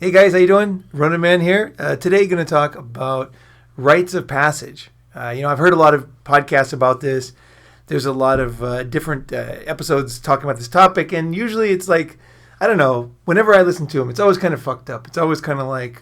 Hey guys, how you doing? Ronin Man here. Today, going to talk about rites of passage. I've heard a lot of podcasts about this. There's a lot of different episodes talking about this topic, and usually it's like, I don't know. Whenever I listen to them, it's always kind of fucked up. It's always kind of like,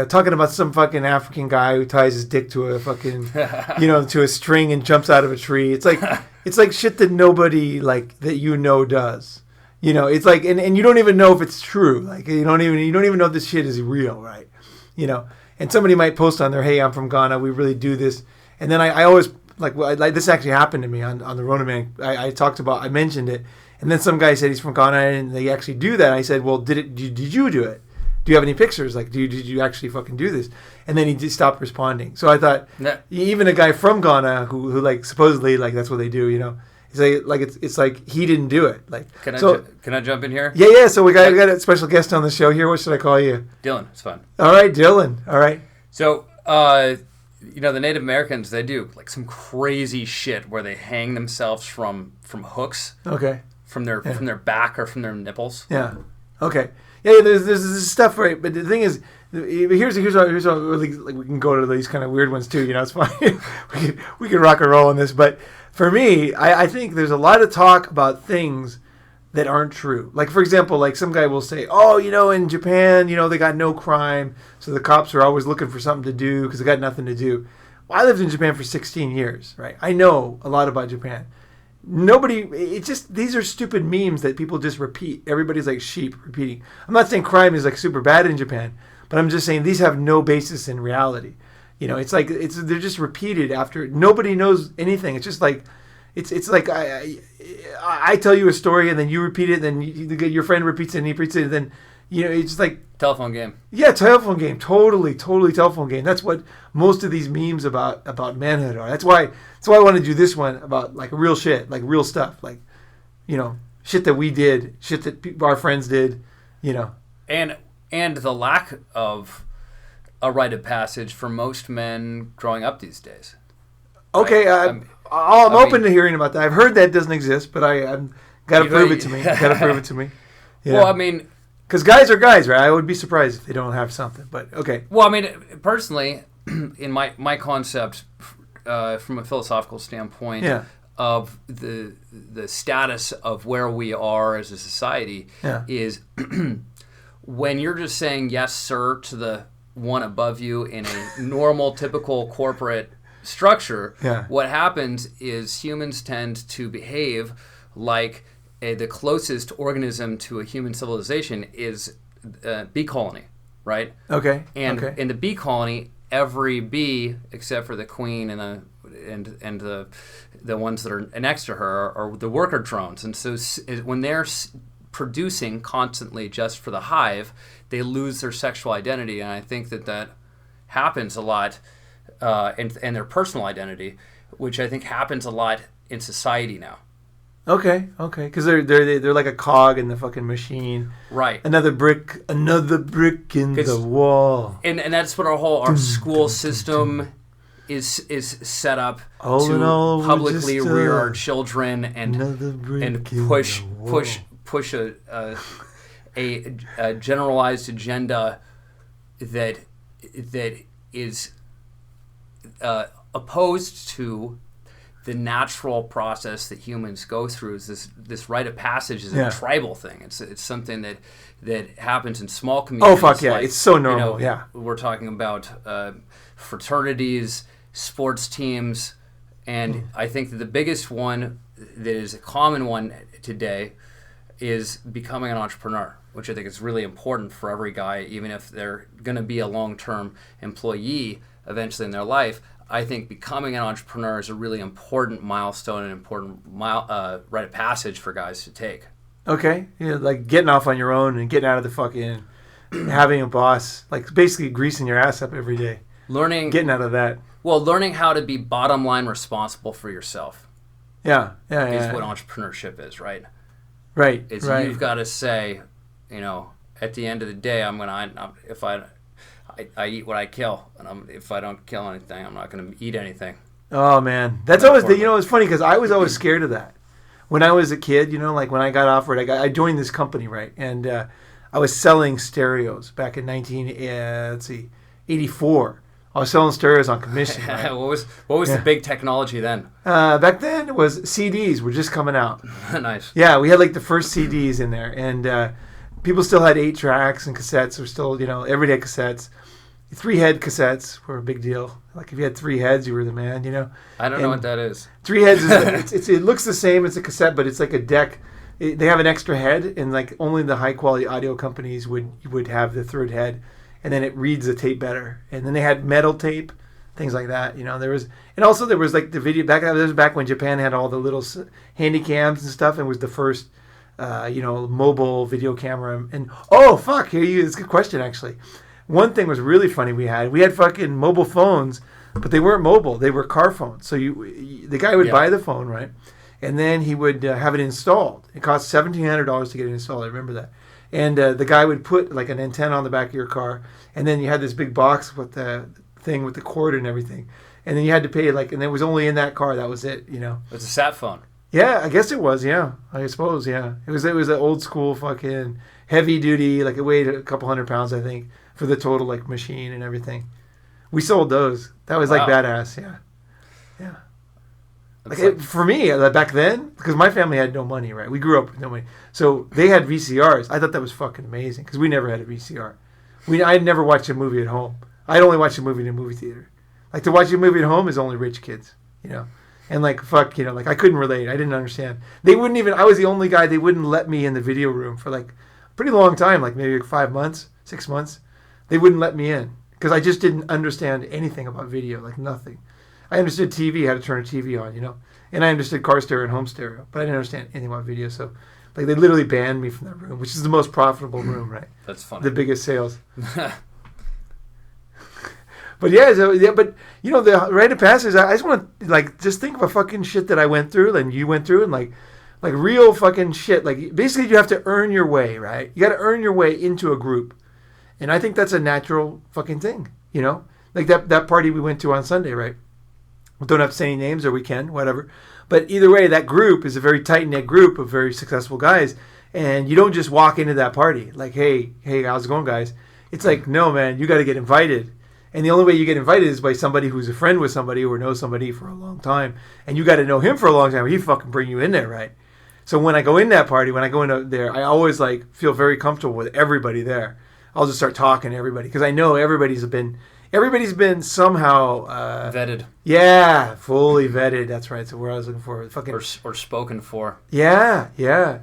talking about some fucking African guy who ties his dick to a fucking, to a string and jumps out of a tree. It's like shit that nobody does. It's like, and you don't even know if it's true. Like, you don't even know if this shit is real, right? And somebody might post on there, hey, I'm from Ghana, we really do this. And then I always, this actually happened to me on the Ronin Man. I mentioned it. And then some guy said he's from Ghana and they actually do that. I said, well, did you do it? Do you have any pictures? Like, did you actually fucking do this? And then he just stopped responding. So I thought, even a guy from Ghana who like, supposedly, like, that's what they do, it's like he didn't do it. Like, can I jump in here? Yeah. So we got a special guest on the show here. What should I call you? Dylan. It's fun. All right, Dylan. All right. So, the Native Americans, they do like some crazy shit where they hang themselves from hooks. Okay. From their back or from their nipples. Yeah. Okay. Yeah. There's this stuff, right? But the thing is, here's how really, like, we can go to these kind of weird ones too. It's fine. we can rock and roll on this, but. For me, I think there's a lot of talk about things that aren't true. Like, for example, like some guy will say, oh, in Japan, they got no crime, so the cops are always looking for something to do because they got nothing to do. Well, I lived in Japan for 16 years, right? I know a lot about Japan. These are stupid memes that people just repeat. Everybody's like sheep repeating. I'm not saying crime is like super bad in Japan, but I'm just saying these have no basis in reality. It's like they're just repeated after nobody knows anything. It's just like it's like I tell you a story and then you repeat it, and then your friend repeats it and he repeats it, and then it's just like telephone game. Yeah, telephone game. Totally telephone game. That's what most of these memes about manhood are. That's why I want to do this one about like real shit, like real stuff, like shit that we did, shit that our friends did, and the lack of a rite of passage for most men growing up these days. Okay, I'm open to hearing about that. I've heard that doesn't exist, but I'm got to prove it to me. Got to prove it to me. Well, I mean, because guys are guys, right? I would be surprised if they don't have something. But okay. Well, I mean, personally, in my concept, from a philosophical standpoint, of the status of where we are as a society, is when you're just saying yes, sir, to the one above you in a normal, typical corporate structure, what happens is humans tend to behave like the closest organism to a human civilization is a bee colony, right? Okay. And in the bee colony, every bee except for the queen and the ones that are next to her are the worker drones, and so when they're producing constantly just for the hive, they lose their sexual identity, and I think that happens a lot, and their personal identity, which I think happens a lot in society now. Okay, because they're like a cog in the fucking machine, right? Another brick in the wall, and that's what our school system is set up to publicly rear our children and push a generalized agenda that is opposed to the natural process that humans go through. Is this rite of passage is a tribal thing. It's something that happens in small communities. Oh fuck yeah, it's so normal. We're talking about fraternities, sports teams, and I think that the biggest one that is a common one today is becoming an entrepreneur, which I think is really important for every guy, even if they're going to be a long-term employee eventually in their life. I think becoming an entrepreneur is a really important milestone and important rite of passage for guys to take. Okay, like getting off on your own and getting out of the fucking having a boss, like basically greasing your ass up every day. Getting out of that. Well, learning how to be bottom line responsible for yourself. Yeah. Is what entrepreneurship is, right? Right. You've got to say, at the end of the day, if I eat what I kill, and if I don't kill anything, I'm not going to eat anything. Oh man, that's always it's funny because I was always scared of that when I was a kid. Like when I got offered, I joined this company, right, and I was selling stereos back in 1984. I was selling stereos on commission. Right? What was the big technology then? Back then, it was CDs were just coming out. Nice. Yeah, we had like the first CDs in there, and people still had 8 tracks and cassettes. Were still, everyday cassettes. 3-head cassettes were a big deal. Like if you had 3 heads, you were the man. I don't know what that is. 3 heads is it looks the same as a cassette, but it's like a deck. They have an extra head, and like only the high quality audio companies would have the 3rd head, and then it reads the tape better. And then they had metal tape, things like that. There was like the video back. That was back when Japan had all the little handy cams and stuff, and was the first, mobile video camera. And it's a good question actually. One thing was really funny. We had fucking mobile phones, but they weren't mobile. They were car phones. So the guy would buy the phone, right? And then he would have it installed. It cost $1,700 to get it installed. I remember that. And the guy would put like an antenna on the back of your car, and then you had this big box with the thing with the cord and everything. And then you had to pay and it was only in that car. That was it. It's a sat phone. Yeah, I guess it was. Yeah, I suppose. Yeah, it was an old school fucking heavy duty. Like it weighed a couple hundred pounds, I think, for the total like machine and everything. We sold those. That was like badass. Yeah. For me, back then, because my family had no money, right? We grew up with no money. So they had VCRs. I thought that was fucking amazing because we never had a VCR. I'd never watched a movie at home. I'd only watch a movie in a movie theater. Like to watch a movie at home is only rich kids, And like, like I couldn't relate. I didn't understand. They wouldn't even, I was the only guy, they wouldn't let me in the video room for like a pretty long time, like maybe 5 months, 6 months. They wouldn't let me in because I just didn't understand anything about video, like nothing. I understood TV, how to turn a TV on, and I understood car stereo and home stereo, but I didn't understand anything about video. So, like, they literally banned me from that room, which is the most profitable room, right? That's funny. The biggest sales. But the rite of passage. I just want to just think of a fucking shit that I went through, and you went through, and like real fucking shit. Like basically, you have to earn your way, right? You got to earn your way into a group, and I think that's a natural fucking thing, Like that party we went to on Sunday, right? We don't have to say any names, or we can, whatever. But either way, that group is a very tight-knit group of very successful guys. And you don't just walk into that party like, hey, how's it going, guys? It's like, no, man, you got to get invited. And the only way you get invited is by somebody who's a friend with somebody or knows somebody for a long time. And you got to know him for a long time or he fucking bring you in there, right? So when I go in that party, when I go in there, I always feel very comfortable with everybody there. I'll just start talking to everybody because I know everybody's been somehow vetted. Yeah, fully vetted. That's right. So where I was looking for, fucking or spoken for. Yeah.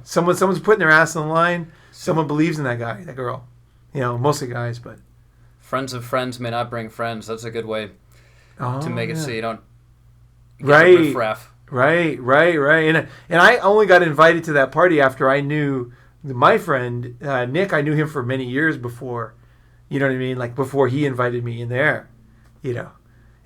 Someone's putting their ass on the line. Someone believes in that guy, that girl. Mostly guys, but friends of friends may not bring friends. That's a good way to make it so you don't get right. riffraff. Right. And I only got invited to that party after I knew my friend Nick. I knew him for many years before. You know what I mean? Like before he invited me in there, And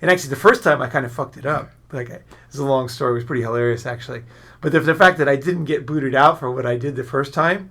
actually the first time I kind of fucked it up. It's a long story. It was pretty hilarious actually. But the fact that I didn't get booted out for what I did the first time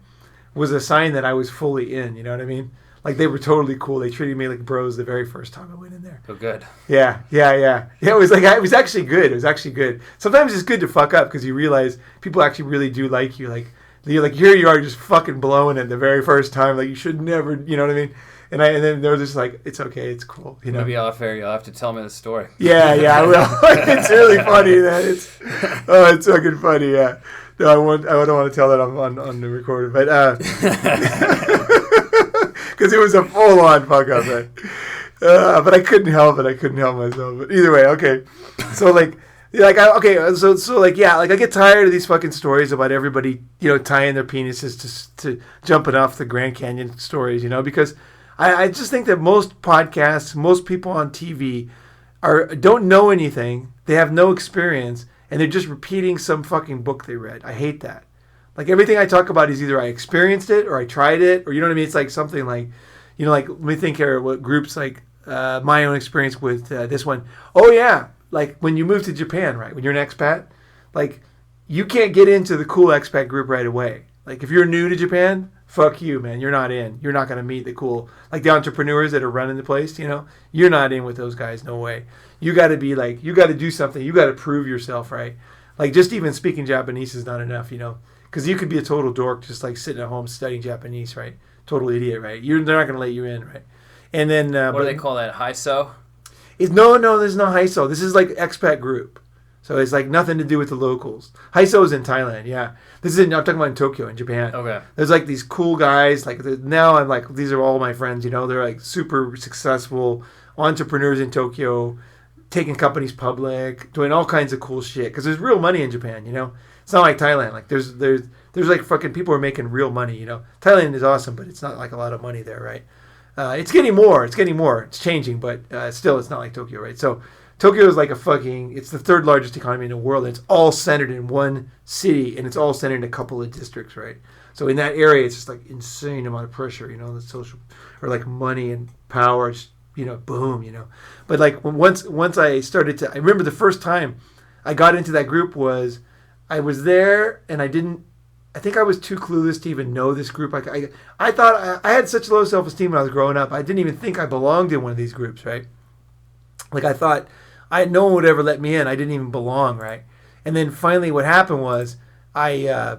was a sign that I was fully in. You know what I mean? Like they were totally cool. They treated me like bros the very first time I went in there. Oh, good. Yeah. It was actually good. Sometimes it's good to fuck up because you realize people actually really do like you. Like here you are just fucking blowing it the very first time. Like you should never. You know what I mean? And then they were just like, it's okay, it's cool. Maybe off air, you'll have to tell me the story. Yeah, I will. It's really funny, man. It's fucking funny, yeah. No, I don't want to tell that on the recorder, but because it was a full-on fuck up, man. But I couldn't help it. I couldn't help myself. But either way, okay. So I get tired of these fucking stories about everybody, tying their penises to jumping off the Grand Canyon stories, because I just think that most podcasts, most people on TV don't know anything. They have no experience, and they're just repeating some fucking book they read. I hate that. Like everything I talk about is either I experienced it or I tried it, or you know what I mean? It's like something like, let me think here, what groups like my own experience with this one. Oh yeah, like when you move to Japan, right? When you're an expat, like you can't get into the cool expat group right away. Like if you're new to Japan, fuck you, man. You're not in. You're not going to meet the cool, like the entrepreneurs that are running the place, You're not in with those guys. No way. You got to be like, you got to do something. You got to prove yourself, right? Like just even speaking Japanese is not enough, Because you could be a total dork just like sitting at home studying Japanese, right? Total idiot, right? They're not going to let you in, right? And then... what do they call that? Haiso? No, there's no Haiso. This is like expat group. So it's like nothing to do with the locals. Haiso is in Thailand, yeah. I'm talking about in Tokyo, in Japan. Okay. There's like these cool guys. Like now I'm like, these are all my friends, you know. They're like super successful entrepreneurs in Tokyo, taking companies public, doing all kinds of cool shit. Because there's real money in Japan, you know. It's not like Thailand. Like there's like fucking people are making real money, you know. Thailand is awesome, but it's not like a lot of money there, right? It's getting more. It's changing, but still, it's not like Tokyo, right? So Tokyo is like it's the third largest economy in the world, and it's all centered in one city, and it's all centered in a couple of districts, right? So in that area, it's just like insane amount of pressure, you know, the social, or like money and power, just, you know, boom, you know. But like once I started to, I remember the first time I got into that group was, I was there, and I think I was too clueless to even know this group. I thought I had such low self-esteem when I was growing up. I didn't even think I belonged in one of these groups, right? Like I thought no one would ever let me in. I didn't even belong, right? And then finally what happened was I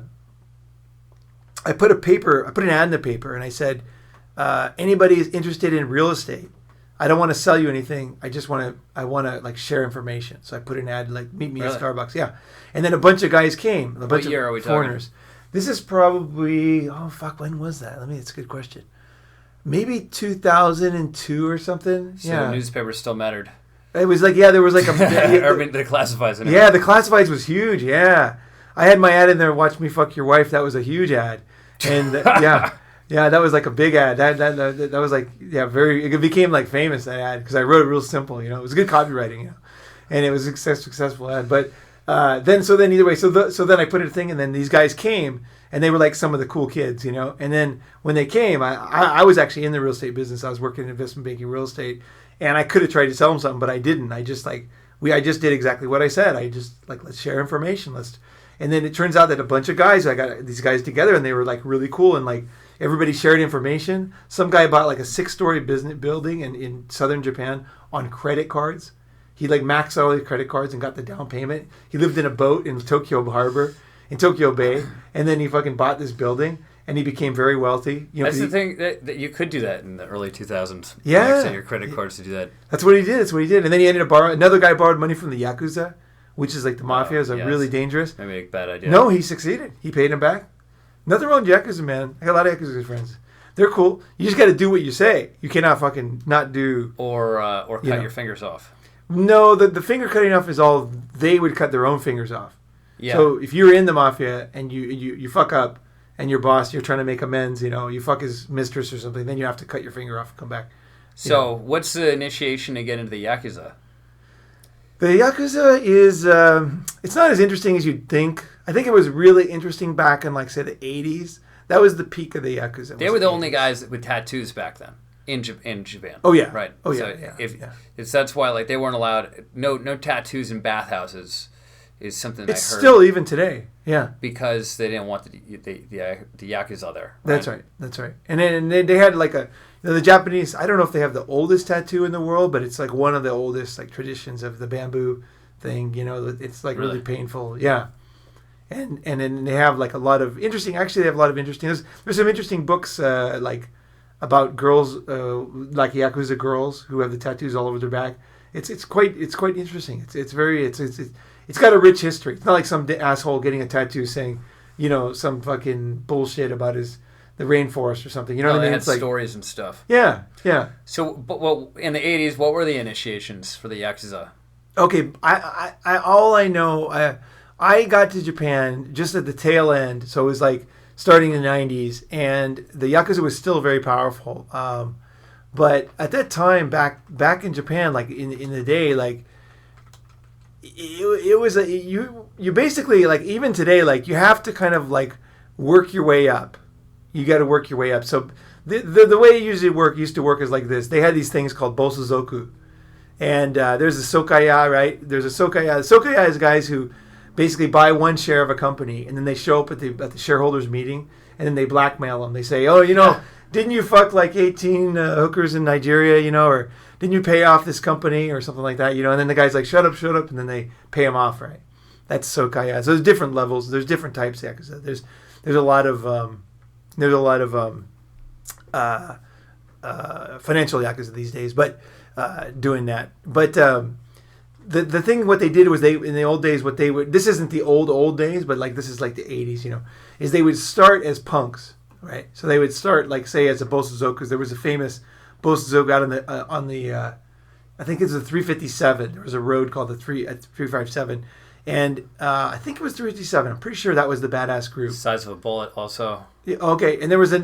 put an ad in the paper, and I said, anybody is interested in real estate, I don't want to sell you anything. I want to like share information. So I put an ad like meet me at Starbucks. Yeah. And then a bunch of guys came. What year are we foreigners. Talking? This is probably, when was that? It's a good question. Maybe 2002 or something. So the newspaper still mattered. It was like, there was like a... the classifieds. Anyway. Yeah, the classifieds was huge, yeah. I had my ad in there, Watch Me Fuck Your Wife. That was a huge ad. And yeah, that was like a big ad. That was like, it became like famous, that ad, because I wrote it real simple, you know. It was good copywriting, you know. And it was a successful ad. But then either way, so then I put a thing, and then these guys came, and they were like some of the cool kids, you know. And then when they came, I was actually in the real estate business. I was working in investment banking, real estate, and I could have tried to sell them something, but I didn't. I just did exactly what I said. I just like, let's share information. And then it turns out that a bunch of guys, I got these guys together, and they were like really cool, and like everybody shared information. Some guy bought like a 6-story business building in southern Japan on credit cards. He like maxed out all his credit cards and got the down payment. He lived in a boat in Tokyo Harbor, in Tokyo Bay, and then he fucking bought this building, and he became very wealthy. You know, that's the thing, that you could do that in the early 2000s. Yeah. Max out your credit cards to do that. That's what he did. And then he ended up another guy borrowed money from the Yakuza, which is like the mafia, is really dangerous. Maybe a bad idea. No, he succeeded. He paid him back. Nothing wrong with Yakuza, man. I got a lot of Yakuza friends. They're cool. You just got to do what you say. You cannot fucking not do... Or cut your fingers off. No, the finger cutting off is all... They would cut their own fingers off. Yeah. So if you're in the mafia and you fuck up, and your boss, you're trying to make amends, you know, you fuck his mistress or something, then you have to cut your finger off and come back. So what's the initiation to get into the Yakuza? The Yakuza is... it's not as interesting as you'd think. I think it was really interesting back in, like, say, the 80s. That was the peak of the Yakuza. They were the only guys with tattoos back then in Japan. Oh, yeah. Right. Oh, so yeah. That's why, like, they weren't allowed... No tattoos in bathhouses is something it's I heard. It's still even today. Yeah. Because they didn't want the Yakuza there. Right? That's right. And then they had, like, the Japanese... I don't know if they have the oldest tattoo in the world, but it's, like, one of the oldest, like, traditions of the bamboo thing. You know, it's, like, really painful. Yeah. And then they have like a lot of interesting. Actually, they have a lot of interesting. There's some interesting books like about girls, like Yakuza girls who have the tattoos all over their back. It's quite interesting. It's got a rich history. It's not like some asshole getting a tattoo saying, you know, some fucking bullshit about the rainforest or something. You know what I mean? They had it's like stories and stuff. Yeah. So, but in the 80s, what were the initiations for the Yakuza? Okay, I got to Japan just at the tail end, so it was like starting in the 90s, and the Yakuza was still very powerful. But at that time, back in Japan, like in the day, like it was you basically, like, even today, like, you have to kind of like work your way up. You got to work your way up. So the way it used to work is like this. They had these things called bosuzoku, and there's a sokaya, right? There's a sokaya. Sokaya is guys who basically buy one share of a company, and then they show up at the shareholders meeting, and then they blackmail them. They say, oh, you know, didn't you fuck like 18 hookers in Nigeria, you know, or didn't you pay off this company or something like that, you know? And then the guy's like, shut up, and then they pay him off, right? That's Sokai. Yeah. So there's different levels. There's different types of Yakuza. There's a lot of financial Yakuza these days, but doing that. But the thing, what they did was in the old days, this isn't the old days, but like this is like the 80s, is they would start as punks, right? So they would start like, say, as a Bosozoku, because there was a famous Bosozoku out on the I think it's a 357. There was a road called the 357. And I think it was 357. I'm pretty sure that was the badass group. Size of a bullet, also. Yeah, okay, and there was Oh,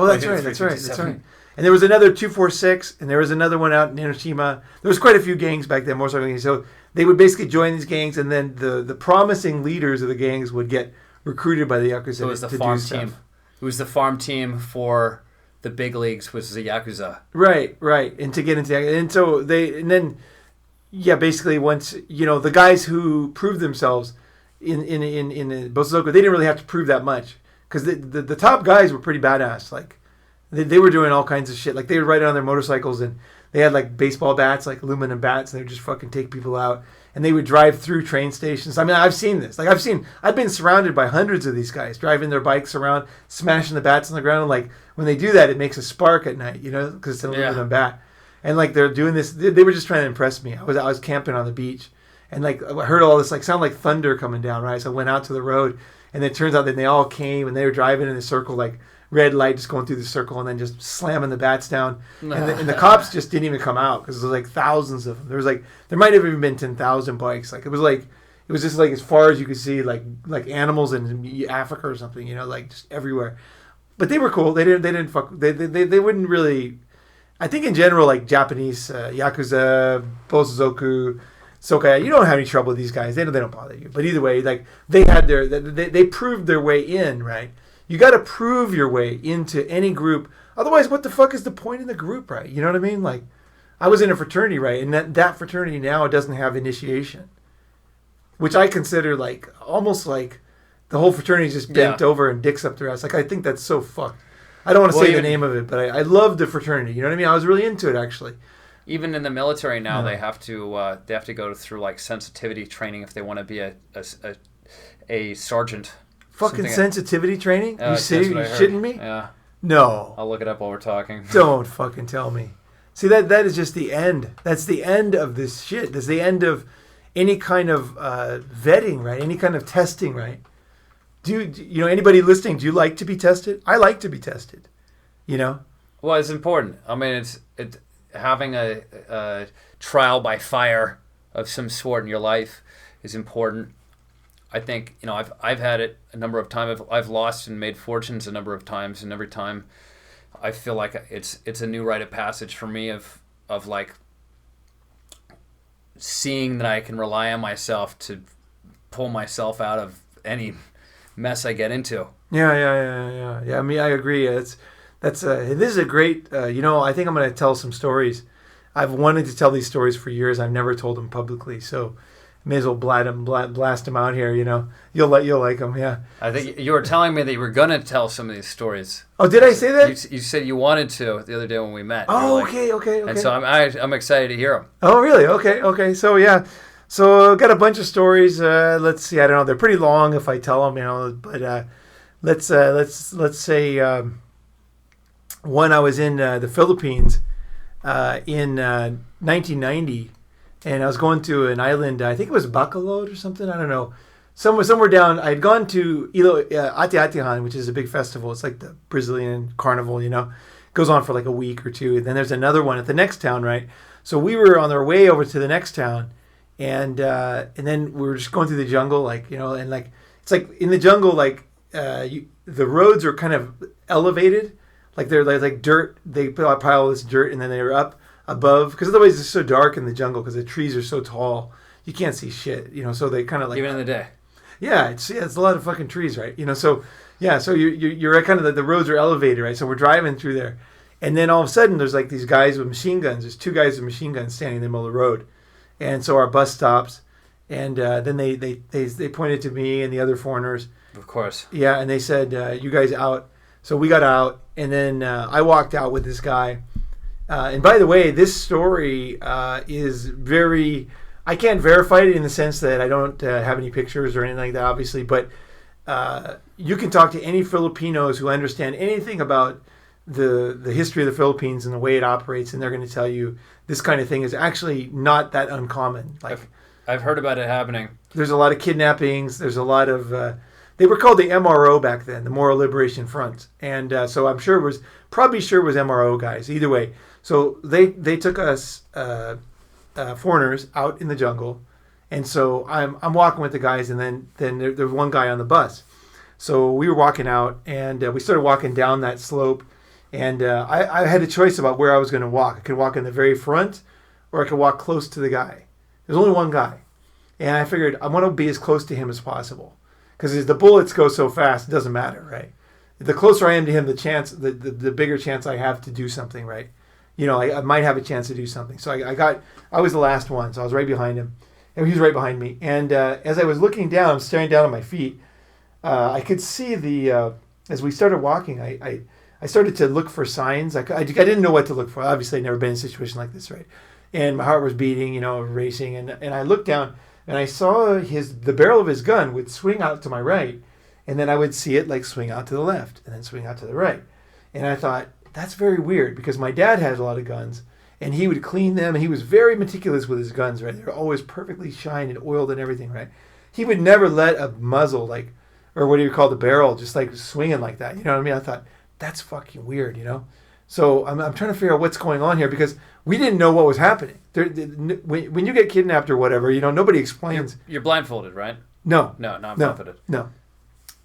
that's right. That's right. And there was another 246, and there was another one out in Hiroshima. There was quite a few gangs back then, motorcycle gangs. So they would basically join these gangs, and then the promising leaders of the gangs would get recruited by the Yakuza. So it was the farm team. It was the farm team for the big leagues, was the Yakuza. Right. And to get into Yakuza, and so basically once the guys who proved themselves in Bosozoku, they didn't really have to prove that much because the top guys were pretty badass. Like they were doing all kinds of shit. Like they would ride on their motorcycles and they had like baseball bats, like aluminum bats, and they would just fucking take people out. And they would drive through train stations. I mean, I've seen this. Like I've been surrounded by hundreds of these guys driving their bikes around, smashing the bats on the ground. And like when they do that, it makes a spark at night, because it's an aluminum bat. And like they're doing this, they were just trying to impress me. I was camping on the beach, and like I heard all this like sound like thunder coming down. Right, so I went out to the road, and it turns out that they all came and they were driving in a circle, like red light just going through the circle, and then just slamming the bats down. And the cops just didn't even come out because there was like thousands of them. There might have even been 10,000 bikes. Like it was just like as far as you could see, like animals in Africa or something. Like just everywhere. But they were cool. They didn't fuck. They wouldn't really. I think in general, like Japanese Yakuza, Bosozoku, Sokai, you don't have any trouble with these guys. They don't bother you. But either way, like they had they proved their way in, right? You got to prove your way into any group. Otherwise, what the fuck is the point in the group, right? You know what I mean? Like, I was in a fraternity, right? And that fraternity now doesn't have initiation, which I consider like almost like the whole fraternity is just bent over and dicks up their ass. Like, I think that's so fucked. I don't want to say the name of it, but I love the fraternity. You know what I mean? I was really into it, actually. Even in the military now, they have to go through like sensitivity training if they want to be a sergeant. Fucking sensitivity training? You shitting me? Yeah. No. I'll look it up while we're talking. Don't fucking tell me. See, that is just the end. That's the end of this shit. That's the end of any kind of vetting, right? Any kind of testing, right? Anybody listening, do you like to be tested? I like to be tested, Well, it's important. I mean, it's having a trial by fire of some sort in your life is important. I think, I've had it a number of times. I've lost and made fortunes a number of times, and every time I feel like it's a new rite of passage for me of like seeing that I can rely on myself to pull myself out of any mess I get into. Yeah. I mean, I agree. This is a great. I think I'm going to tell some stories. I've wanted to tell these stories for years. I've never told them publicly, so may as well blast them out here. You'll like them. Yeah. I think you were telling me that you were going to tell some of these stories. Oh, did I say that? You said you wanted to the other day when we met. Oh, okay. And so I'm excited to hear them. Oh, really? Okay. So yeah. So I've got a bunch of stories. Let's see. I don't know. They're pretty long if I tell them, but let's say one. I was in the Philippines in 1990, and I was going to an island. I think it was Bacolod or something. I don't know. Somewhere down. I had gone to Ati-Atihan, which is a big festival. It's like the Brazilian carnival. It goes on for like a week or two. And then there's another one at the next town, right? So we were on our way over to the next town. And then we were just going through the jungle, and like it's like in the jungle, like the roads are kind of elevated, like they're like dirt. They pile all this dirt, and then they're up above because otherwise it's so dark in the jungle because the trees are so tall you can't see shit. So they kind of like even in the day. Yeah, it's a lot of fucking trees, right? So you're kind of the roads are elevated, right? So we're driving through there, and then all of a sudden there's like these guys with machine guns. There's two guys with machine guns standing in the middle of the road. And so our bus stops, and then they pointed to me and the other foreigners. Of course. Yeah, and they said, "You guys out." So we got out, and then I walked out with this guy. And by the way, this story is very I can't verify it in the sense that I don't have any pictures or anything like that, obviously, but you can talk to any Filipinos who understand anything about the history of the Philippines and the way it operates, and they're going to tell you this kind of thing is actually not that uncommon. Like, I've heard about it happening. There's a lot of kidnappings. There's a lot of they were called the MRO back then, the Moral Liberation Front, and so I'm sure it was MRO guys. Either way, so they took us foreigners out in the jungle, and so I'm walking with the guys, and then there was one guy on the bus. So we were walking out, and we started walking down that slope, and I had a choice about where I was going to walk. I could walk in the very front, or I could walk close to the guy. There's only one guy, and I figured I want to be as close to him as possible, because as the bullets go so fast, it doesn't matter, right? The closer I am to him, the bigger chance I have to do something, right? I might have a chance to do something. So I was the last one, so I was right behind him, and he was right behind me. And as I was looking down, I'm staring down at my feet. I could see as we started walking, I started to look for signs. I didn't know what to look for. Obviously, I'd never been in a situation like this, right? And my heart was beating, racing. And I looked down, and I saw the barrel of his gun would swing out to my right, and then I would see it like swing out to the left, and then swing out to the right. And I thought, that's very weird, because my dad had a lot of guns, and he would clean them, and he was very meticulous with his guns, right? They were always perfectly shined and oiled and everything, right? He would never let a muzzle, or what do you call the barrel, just like swinging like that. You know what I mean? I thought, that's fucking weird, So I'm trying to figure out what's going on here, because we didn't know what was happening. When you get kidnapped or whatever, nobody explains. You're blindfolded, right? No. No, not blindfolded. No.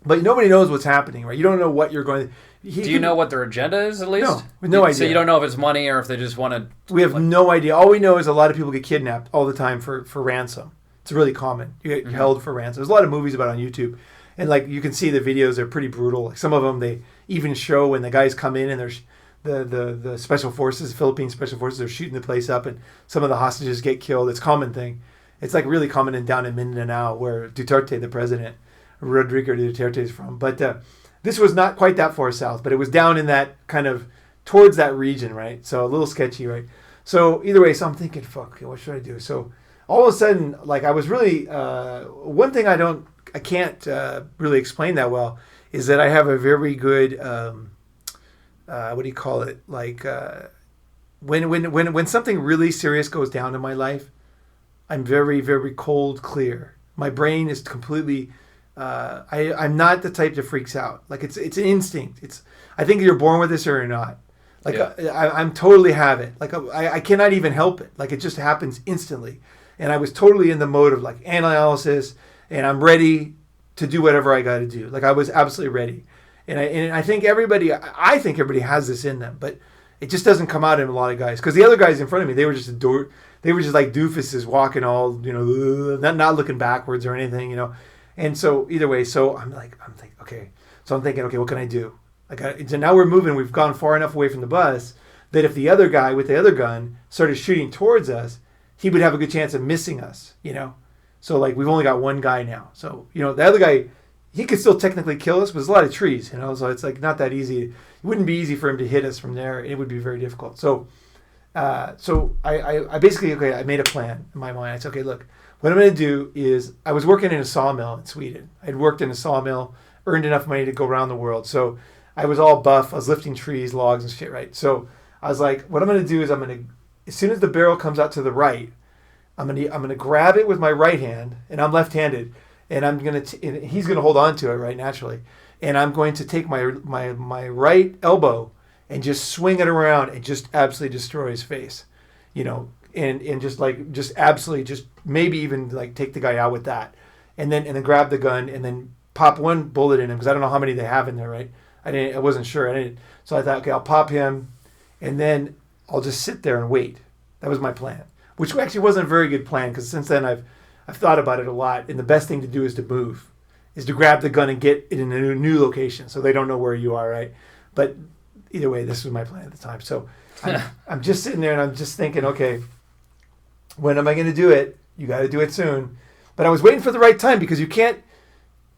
But nobody knows what's happening, right? You don't know what you're going to... Do you know what their agenda is, at least? No, with no idea. So you don't know if it's money or if they just want to... We have no idea. All we know is a lot of people get kidnapped all the time for ransom. It's really common. You get held for ransom. There's a lot of movies about it on YouTube. And you can see the videos, they're pretty brutal. Like some of them, they even show when the guys come in and there's the special forces, Philippine special forces, are shooting the place up, and some of the hostages get killed. It's a common thing. It's really common down in Mindanao, where Duterte, the president, Rodrigo Duterte, is from. But this was not quite that far south, but it was down in that kind of towards that region, right? So a little sketchy, right? So either way, so I'm thinking, fuck, what should I do? So all of a sudden, I was really one thing I can't really explain that well is that I have a very good what do you call it? When something really serious goes down in my life, I'm very, very cold, clear. My brain is completely. I'm not the type that freaks out. It's an instinct. I think you're born with this or you're not. I'm totally have it. I cannot even help it. It just happens instantly. And I was totally in the mode of analysis, and I'm ready to do whatever I got to do. I was absolutely ready. And I think everybody has this in them, but it just doesn't come out in a lot of guys. Because the other guys in front of me, they were just like doofuses walking all, not looking backwards or anything, And so either way, so I'm thinking, okay. So I'm thinking, okay, what can I do? So now we're moving. We've gone far enough away from the bus that if the other guy with the other gun started shooting towards us, he would have a good chance of missing us, So we've only got one guy now. So, the other guy, he could still technically kill us, but there's a lot of trees, So it's not that easy. It wouldn't be easy for him to hit us from there. It would be very difficult. So I basically, I made a plan in my mind. I said, okay, look, what I'm going to do is, I was working in a sawmill in Sweden. I'd worked in a sawmill, earned enough money to go around the world. So I was all buff. I was lifting trees, logs and shit, right? So I was like, what I'm going to do is as soon as the barrel comes out to the right, I'm going to grab it with my right hand, and I'm left-handed, and and he's going to hold on to it, right, naturally. And I'm going to take my right elbow and just swing it around and just absolutely destroy his face, and just absolutely just maybe even take the guy out with that, and then grab the gun and then pop one bullet in him, because I don't know how many they have in there, right? I wasn't sure. So I thought, okay, I'll pop him, and then I'll just sit there and wait. That was my plan, which actually wasn't a very good plan, because since then I've thought about it a lot, and the best thing to do is to move, is to grab the gun and get it in a new location so they don't know where you are, right? But either way, this was my plan at the time. So I'm just sitting there and I'm just thinking, okay, when am I going to do it? You got to do it soon. But I was waiting for the right time, because you can't.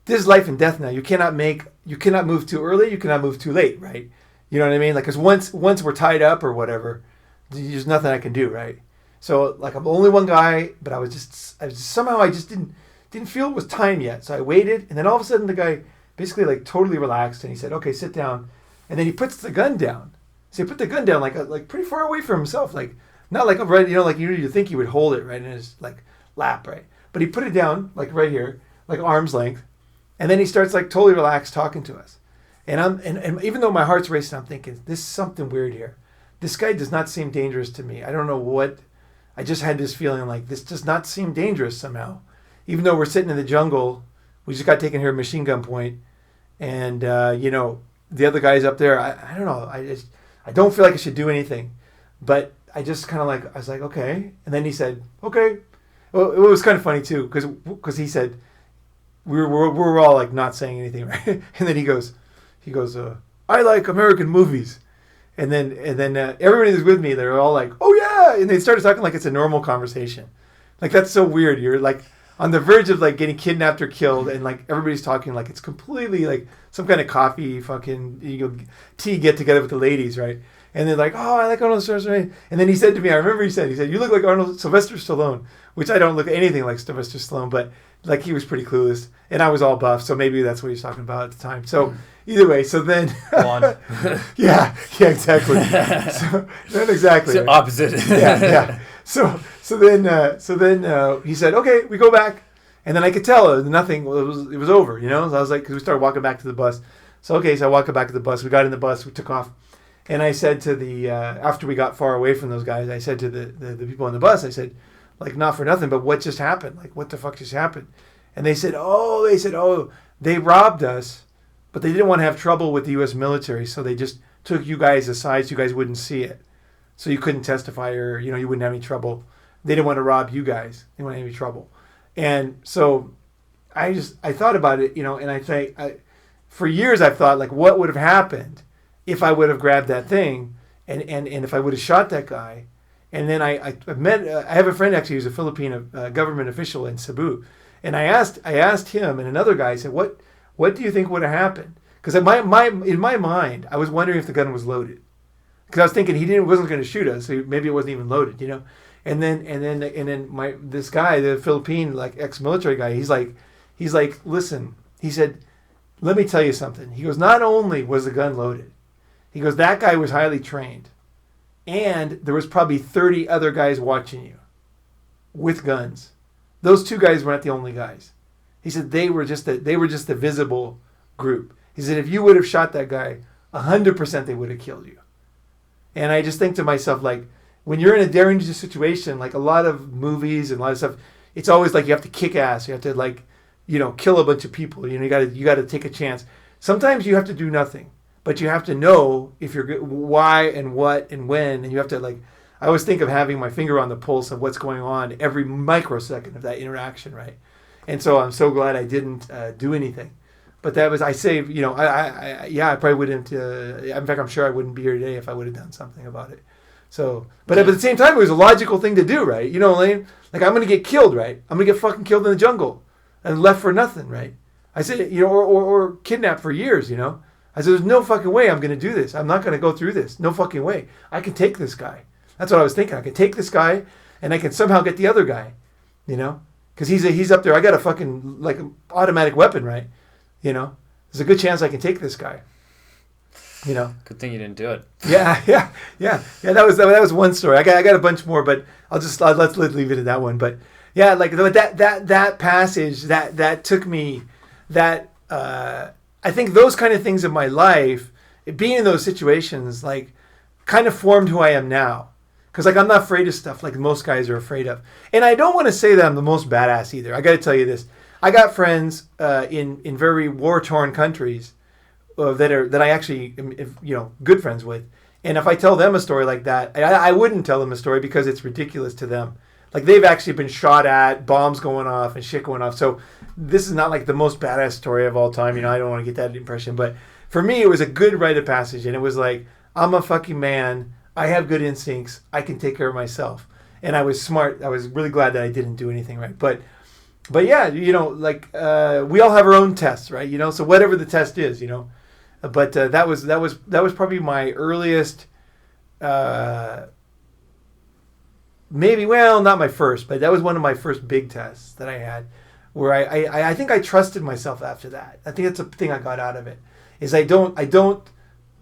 This is life and death now. You cannot move too early. You cannot move too late, right? You know what I mean? Because once we're tied up or whatever, there's nothing I can do, right? So like I'm only one guy, but I just didn't feel it was time yet. So I waited, and then all of a sudden the guy basically like totally relaxed, and he said, "Okay, sit down." And then he puts the gun down. So he put the gun down like pretty far away from himself, like not like right, like you think he would hold it right in his like lap, right? But he put it down like right here, like arm's length, and then he starts like totally relaxed talking to us. And and even though my heart's racing, I'm thinking this is something weird here. This guy does not seem dangerous to me. I don't know what. I just had this feeling like this does not seem dangerous somehow. Even though we're sitting in the jungle, we just got taken here at machine gun point, and the other guy's up there. I don't know. I don't feel like I should do anything, but I just kind of I was like, okay. And then he said, okay. Well, it was kind of funny too, because he said we were all like not saying anything, right? And then he goes, I like American movies. And then everybody that's with me, they're all like, oh yeah, and they started talking like it's a normal conversation. Like that's so weird. You're like on the verge of like getting kidnapped or killed, and like everybody's talking like it's completely like some kind of coffee fucking tea get together with the ladies, right? And they're like, oh, I like Arnold Schwarzenegger. And then he said to me, I remember he said, you look like Sylvester Stallone, which I don't look anything like Sylvester Stallone, but like he was pretty clueless, and I was all buff, so maybe that's what he was talking about at the time. So either way, so then blonde. yeah, exactly. So then exactly it's right. Opposite. yeah. So then he said, okay, we go back, and then I could tell nothing. It was over, So I was like, because we started walking back to the bus. So okay, so I walked back to the bus. We got in the bus. We took off, and I said to the after we got far away from those guys, I said to the people on the bus, I said, like, not for nothing, but what just happened? Like, what the fuck just happened? And they said, they robbed us, but they didn't want to have trouble with the U.S. military, so they just took you guys aside so you guys wouldn't see it. So you couldn't testify or, you wouldn't have any trouble. They didn't want to rob you guys. They didn't want any trouble. And so I thought about it, and I think, for years I've thought, like, what would have happened if I would have grabbed that thing and if I would have shot that guy. And then I have a friend actually who's a Philippine government official in Cebu. And I asked him and another guy, I said, what do you think would have happened? Because in my mind, I was wondering if the gun was loaded. Because I was thinking he wasn't going to shoot us, so maybe it wasn't even loaded, And then this guy, the Philippine like ex-military guy, he's like, listen, he said, let me tell you something. He goes, not only was the gun loaded, he goes, that guy was highly trained, and there was probably 30 other guys watching you with guns. Those two guys weren't the only guys. He said they were just the visible group. He said if you would have shot that guy, 100% they would have killed you. And I just think to myself, like, when you're in a dangerous situation, like a lot of movies and a lot of stuff, it's always like you have to kick ass. You have to kill a bunch of people. You got to take a chance. Sometimes you have to do nothing, but you have to know if you're why and what and when, and you have to I always think of having my finger on the pulse of what's going on every microsecond of that interaction, right? And so I'm so glad I didn't do anything. But that was, I probably wouldn't, in fact, I'm sure I wouldn't be here today if I would have done something about it. So, but at the same time, it was a logical thing to do, right? Lane? Like, I'm going to get killed, right? I'm going to get fucking killed in the jungle and left for nothing, right? I said, or kidnapped for years, I said, there's no fucking way I'm going to do this. I'm not going to go through this. No fucking way. I can take this guy. That's what I was thinking. I can take this guy and I can somehow get the other guy, because he's up there. I got a fucking, automatic weapon, right? There's a good chance I can take this guy. Good thing you didn't do it. Yeah. That was one story. I got a bunch more, but let's leave it at that one. But yeah, that passage that took me I think those kind of things in my life, being in those situations, kind of formed who I am now. Because I'm not afraid of stuff like most guys are afraid of. And I don't want to say that I'm the most badass either. I got to tell you this. I got friends in very war-torn countries that I actually am, good friends with. And if I tell them a story like that, I wouldn't tell them a story because it's ridiculous to them. Like, they've actually been shot at, bombs going off and shit going off. So this is not like the most badass story of all time. I don't want to get that impression. But for me, it was a good rite of passage. And it was like, I'm a fucking man. I have good instincts. I can take care of myself. And I was smart. I was really glad that I didn't do anything right. But yeah, we all have our own tests, right? So whatever the test is, But that was probably my earliest maybe, well, not my first, but that was one of my first big tests that I had, where I think I trusted myself after that. I think that's a thing I got out of it, is I don't,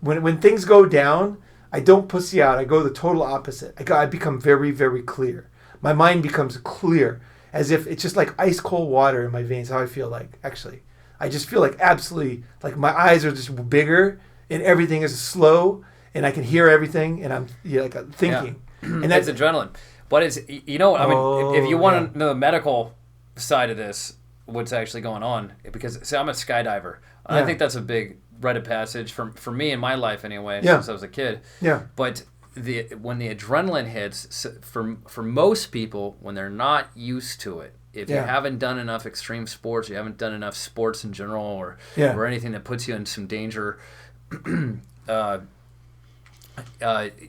when things go down, I don't pussy out. I go the total opposite. I become very, very clear. My mind becomes clear, as if it's just like ice cold water in my veins, how I feel like, actually. I just feel like absolutely, like my eyes are just bigger, and everything is slow, and I can hear everything, and I'm I'm thinking. Yeah. And that's adrenaline. But it's, I mean, if you want to know the medical side of this, what's actually going on, because I'm a skydiver. Yeah. I think that's a big rite of passage for me in my life anyway, since I was a kid. Yeah. But when the adrenaline hits, for most people, when they're not used to it, if you haven't done enough extreme sports, you haven't done enough sports in general, or anything that puts you in some danger,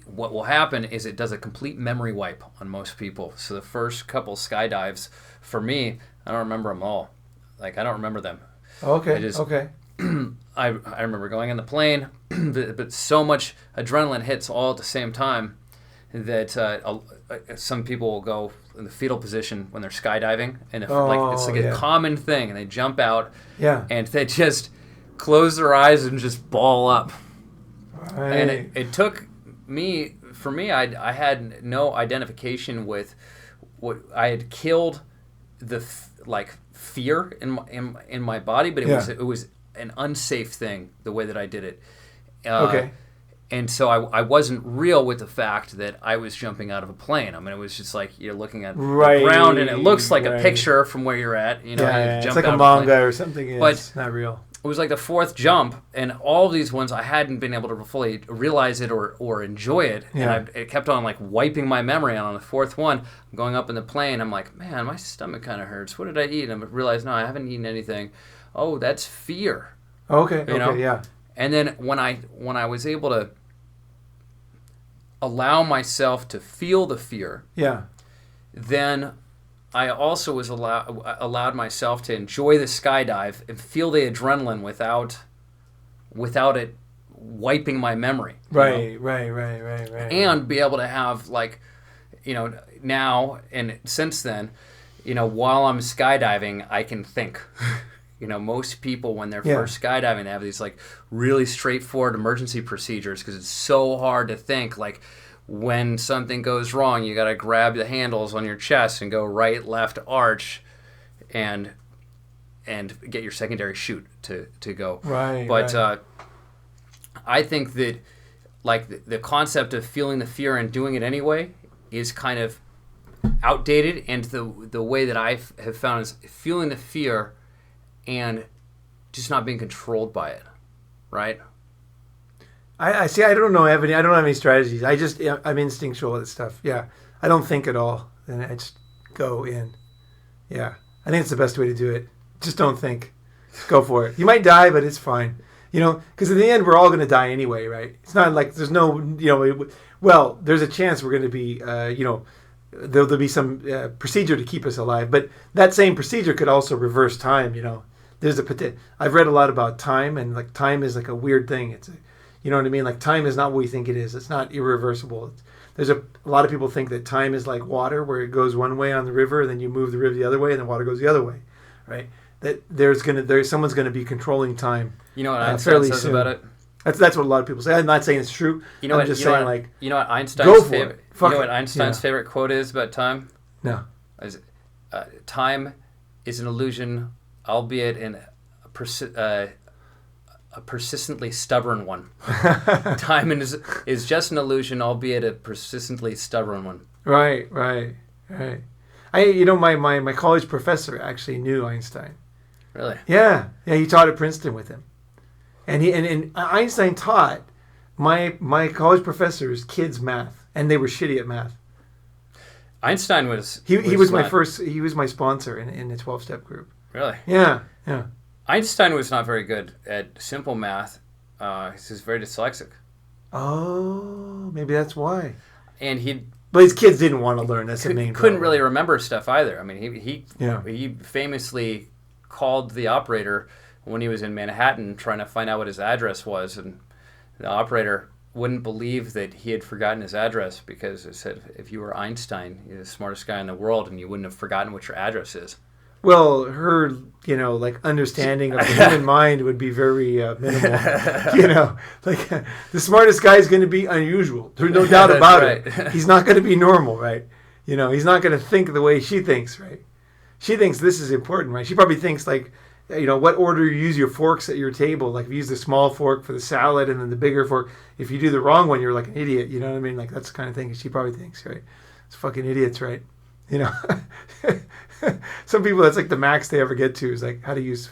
what will happen is it does a complete memory wipe on most people. So the first couple skydives, for me, I don't remember them all. Like, I don't remember them. Okay. I remember going in the plane, but so much adrenaline hits all at the same time that some people will go in the fetal position when they're skydiving, and it's like a common thing, and they jump out, and they just close their eyes and just ball up. Right. And it took me, I had no identification with what I had killed, the fear in my body, but it was an unsafe thing the way that I did it. And so I wasn't real with the fact that I was jumping out of a plane. I mean, it was just like you're looking at the ground, and it looks like a picture from where you're at. You it's like a manga or something. But it's not real. It was like the fourth jump, and all of these ones I hadn't been able to fully realize it or enjoy it. And it kept on wiping my memory. And on the fourth one, I'm going up in the plane. I'm like, man, my stomach kind of hurts. What did I eat? And I realized, no, I haven't eaten anything. Oh, that's fear. Okay. And then when I was able to allow myself to feel the fear, then I also was allowed myself to enjoy the skydive and feel the adrenaline without it wiping my memory. Right. And be able to have now and since then, while I'm skydiving, I can think. Most people when they're first skydiving, they have these really straightforward emergency procedures because it's so hard to think. When something goes wrong, you got to grab the handles on your chest and go right, left, arch, and get your secondary chute to go. Right. But I think that the concept of feeling the fear and doing it anyway is kind of outdated, and the way that I have found is feeling the fear and just not being controlled by it, right? I see. I don't know. I don't have any strategies. I'm instinctual at stuff. Yeah, I don't think at all, and I just go in. Yeah, I think it's the best way to do it. Just don't think. Just go for it. You might die, but it's fine. Because in the end, we're all going to die anyway, right? It's not like there's no, well, there's a chance we're going to be, there'll be some procedure to keep us alive, but that same procedure could also reverse time. I've read a lot about time, and time is a weird thing. It's you know what I mean? Time is not what we think it is. It's not irreversible. There's a lot of people think that time is like water, where it goes one way on the river, and then you move the river the other way, and the water goes the other way, right? That someone's gonna be controlling time. You know what Einstein says about it? That's what a lot of people say. I'm not saying it's true. I'm just saying what Einstein's favorite. Favorite quote is about time? No. Time is an illusion, albeit a persistently stubborn one. Time is just an illusion, albeit a persistently stubborn one. Right. My college professor actually knew Einstein. Really? Yeah. He taught at Princeton with him, and Einstein taught my college professor's kids math, and they were shitty at math. Einstein was he was my first. He was my sponsor in the 12-step group. Really? Yeah. Einstein was not very good at simple math. He was very dyslexic. Oh, maybe that's why. And but his kids didn't want to learn. That's the main problem. Couldn't really remember stuff either. I mean, he famously called the operator when he was in Manhattan trying to find out what his address was, and the operator wouldn't believe that he had forgotten his address because it said if you were Einstein, you're the smartest guy in the world, and you wouldn't have forgotten what your address is. Well, her, like understanding of the human mind would be very minimal. Like the smartest guy is going to be unusual. There's no doubt about it. He's not going to be normal, right? He's not going to think the way she thinks, right? She thinks this is important, right? She probably thinks like, what order you use your forks at your table. Like if you use the small fork for the salad and then the bigger fork, if you do the wrong one, you're like an idiot. You know what I mean? Like that's the kind of thing she probably thinks, right? It's fucking idiots, right? Some people, that's like the max they ever get to is like how to use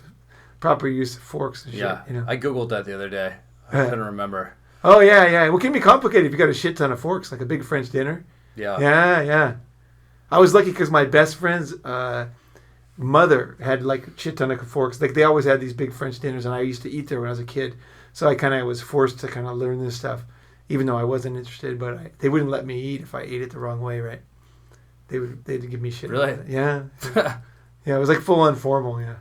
proper use of forks and shit. I Googled that the other day. I couldn't remember. Oh, yeah. Well, it can be complicated if you got a shit ton of forks, like a big French dinner. Yeah. Yeah. I was lucky because my best friend's mother had like a shit ton of forks. Like they always had these big French dinners, and I used to eat there when I was a kid. So I kind of was forced to kind of learn this stuff, even though I wasn't interested. But they wouldn't let me eat if I ate it the wrong way, right? They'd give me shit. Really? Yeah. Yeah, it was like full on formal, yeah.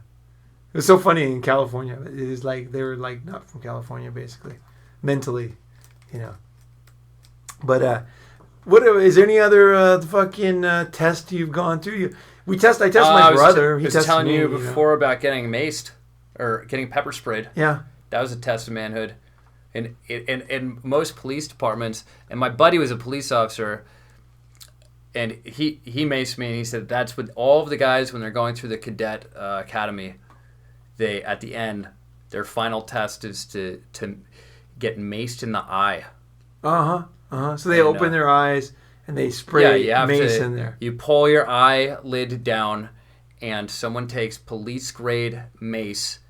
It was so funny in California. It is like they were like not from California, basically. Mentally, But what is there any other fucking test you've gone through? I test my brother. I was telling you before about getting maced or getting pepper sprayed. Yeah. That was a test of manhood. And in most police departments, and my buddy was a police officer, and he maced me, and he said that's what all of the guys, when they're going through the cadet academy, they, at the end, their final test is to get maced in the eye. So they open their eyes and they spray mace in there. You pull your eyelid down, and someone takes police grade mace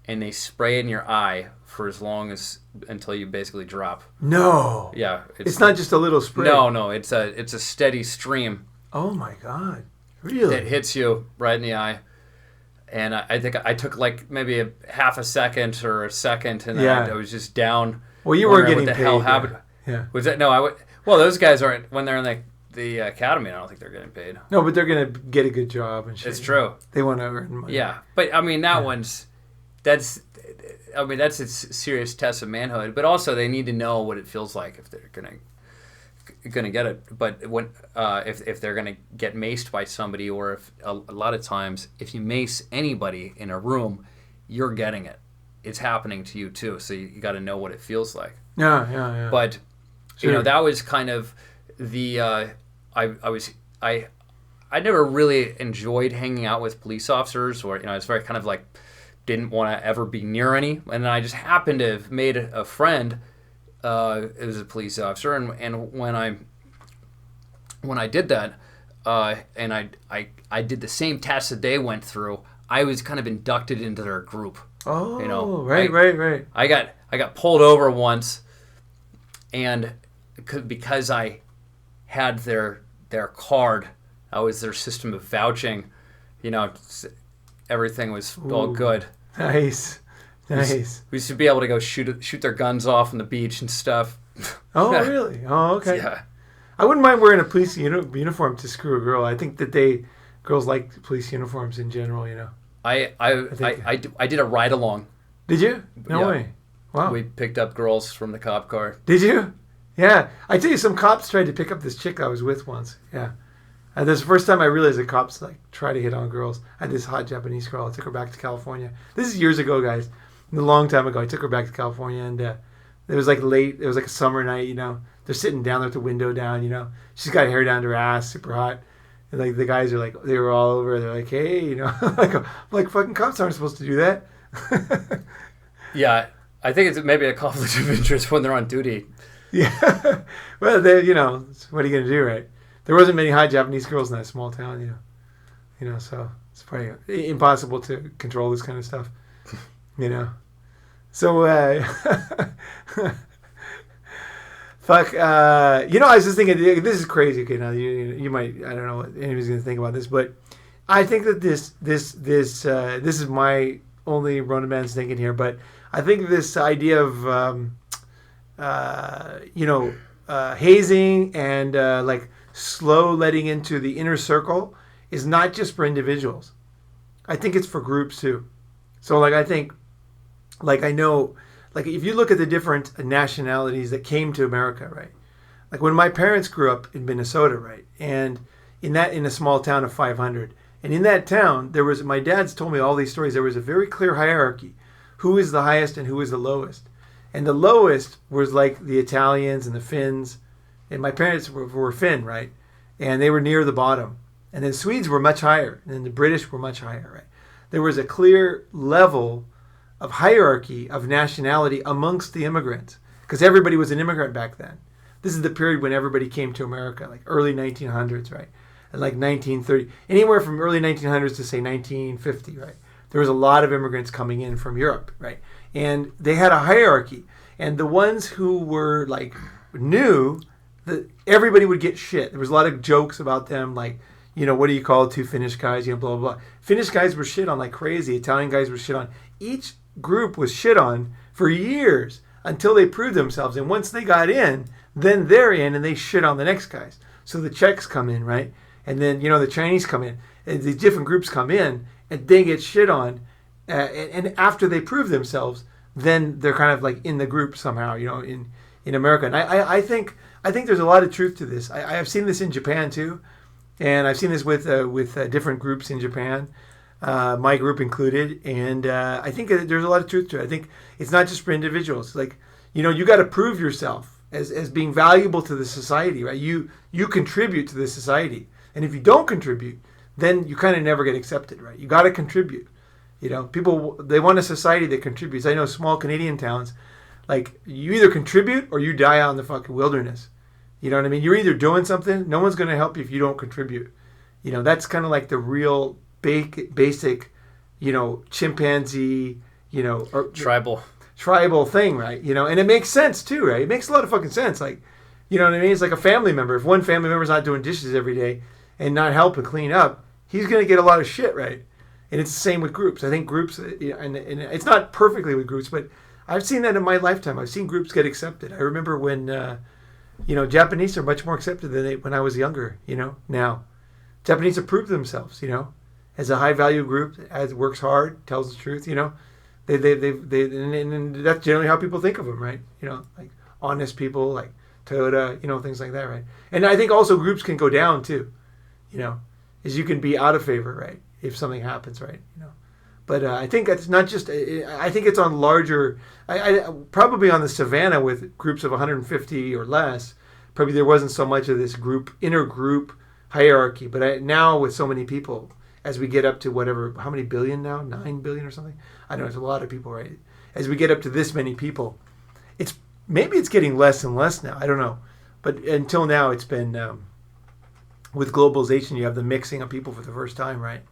and they spray in your eye for as long as until you basically drop. No. Yeah. It's not just a little spray. No. It's a steady stream. Oh my God. Really? That hits you right in the eye. And I think I took like maybe a half a second or a second, and I was just down. Well, you weren't getting what the paid. Hell happened? Yeah. Was that no? Well, those guys aren't when they're in the academy. I don't think they're getting paid. No, but they're gonna get a good job and shit. It's true. They want to earn money. Yeah, but I mean that's a serious test of manhood. But also they need to know what it feels like if they're gonna get it. But when if they're gonna get maced by somebody, or if a lot of times if you mace anybody in a room, you're getting it. It's happening to you too. So you got to know what it feels like. Yeah. But sure. that was kind of the I never really enjoyed hanging out with police officers, or it's very kind of like didn't want to ever be near any. And then I just happened to have made a friend. It was a police officer, and when I did that, and I did the same test that they went through, I was kind of inducted into their group. Oh, right. I got pulled over once, and because I had their card, I was their system of vouching. Everything was all good. Nice. We used to be able to go shoot their guns off on the beach and stuff. Oh, really? Oh, okay. Yeah. I wouldn't mind wearing a police uniform to screw a girl. I think that girls like police uniforms in general. I did a ride along. Did you? No way. Wow. We picked up girls from the cop car. Did you? Yeah. I tell you, some cops tried to pick up this chick I was with once. Yeah. And this is the first time I realized that cops try to hit on girls. I had this hot Japanese girl. I took her back to California. This is years ago, guys. A long time ago. I took her back to California, and it was late. It was a summer night. They're sitting down there with the window down. She's got hair down to her ass, super hot. And the guys are they were all over. They're like, hey, like fucking cops aren't supposed to do that. Yeah, I think it's maybe a conflict of interest when they're on duty. Yeah, well, what are you gonna do, right? There wasn't many hot Japanese girls in that small town, so it's probably impossible to control this kind of stuff, So, fuck. I was just thinking, this is crazy. Okay, now you might, I don't know what anybody's gonna think about this, but I think that this is my only Ronin man's thinking here, but I think this idea of hazing and slow letting into the inner circle is not just for individuals. I think it's for groups too. So I think I know like if you look at the different nationalities that came to America, right? Like when my parents grew up in Minnesota, right? And in a small town of 500, and in that town, my dad's told me all these stories. There was a very clear hierarchy. Who is the highest and who is the lowest? And the lowest was like the Italians and the Finns. And my parents were Finn, right? And they were near the bottom. And then Swedes were much higher. And then the British were much higher, right? There was a clear level of hierarchy of nationality amongst the immigrants. Because everybody was an immigrant back then. This is the period when everybody came to America, like early 1900s, right? And like 1930. Anywhere from early 1900s to say 1950, right? There was a lot of immigrants coming in from Europe, right? And they had a hierarchy. And the ones who were like new, everybody would get shit. There was a lot of jokes about them, like, you know, what do you call two Finnish guys? You know, blah, blah, blah. Finnish guys were shit on like crazy. Italian guys were shit on. Each group was shit on for years until they proved themselves. And once they got in, then they're in and they shit on the next guys. So the Czechs come in, right? And then, you know, the Chinese come in. And these different groups come in and they get shit on. And after they prove themselves, then they're kind of like in the group somehow, you know, in America. And I think there's a lot of truth to this. I have seen this in Japan too. And I've seen this with different groups in Japan, my group included. And I think there's a lot of truth to it. I think it's not just for individuals. Like, you know, you got to prove yourself as being valuable to the society, right? You contribute to the society. And if you don't contribute, then you kind of never get accepted, right? You got to contribute. You know, people, they want a society that contributes. I know small Canadian towns, like, you either contribute or you die out in the fucking wilderness. You know what I mean? You're either doing something, no one's going to help you if you don't contribute. You know, that's kind of like the real basic, you know, chimpanzee, you know, or tribal thing, right? You know, and it makes sense too, right? It makes a lot of fucking sense. Like, you know what I mean? It's like a family member. If one family member's not doing dishes every day and not helping clean up, he's going to get a lot of shit, right? And it's the same with groups. I think groups, and it's not perfectly with groups, but I've seen that in my lifetime. I've seen groups get accepted. I remember when, you know, Japanese are much more accepted than when I was younger, you know, now. Japanese have proved themselves, you know, as a high-value group, as works hard, tells the truth, you know. And that's generally how people think of them, right? You know, like honest people, like Toyota, you know, things like that, right? And I think also groups can go down too, you know, is you can be out of favor, right? If something happens, right? You know, but I think it's not just. I think it's on larger. I probably on the savannah with groups of 150 or less. Probably there wasn't so much of this inner group hierarchy. But now with so many people, as we get up to whatever, how many billion now? 9 billion or something. I don't know. It's a lot of people, right? As we get up to this many people, maybe it's getting less and less now. I don't know, but until now it's been. With globalization, you have the mixing of people for the first time, right?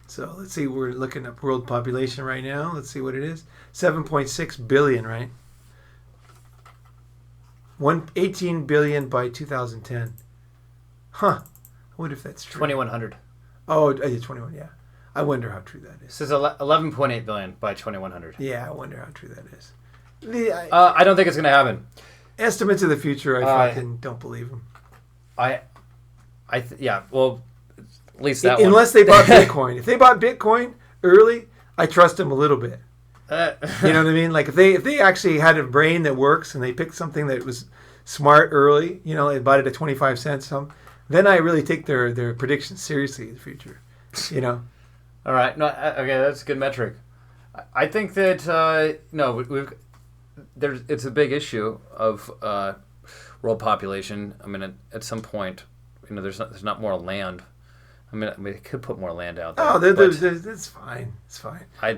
So let's see, we're looking at world population right now. Let's see what it is. 7.6 billion, right? 18 billion by 2010. Huh. I wonder if that's true. 2100. Oh, I did 21, yeah. I wonder how true that is. This is 11.8 billion by 2100. Yeah, I wonder how true that is. I don't think it's going to happen. Estimates of the future, I fucking don't believe them. Yeah, well, at least that unless they bought Bitcoin. If they bought Bitcoin early, I trust them a little bit. You know what I mean? Like if they actually had a brain that works and they picked something that was smart early, you know, they bought it at 25 cents, then I really take their predictions seriously in the future. You know. All right. No. Okay, that's a good metric. I think that it's a big issue of world population. I mean, at some point. You know, there's not more land. I mean, they could put more land out there. Oh, it's fine. It's fine. I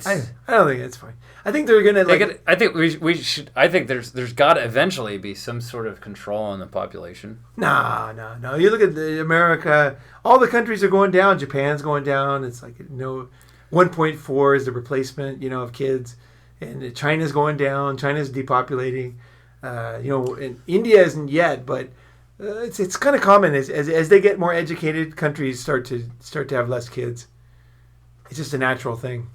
don't think it's fine. I think they're gonna. I think we should. I think there's got to eventually be some sort of control on the population. No. You look at America. All the countries are going down. Japan's going down. It's like 1.4 is the replacement. You know, of kids, and China's going down. China's depopulating. You know, and India isn't yet, but. It's kind of common as they get more educated, countries start to have less kids. It's just a natural thing.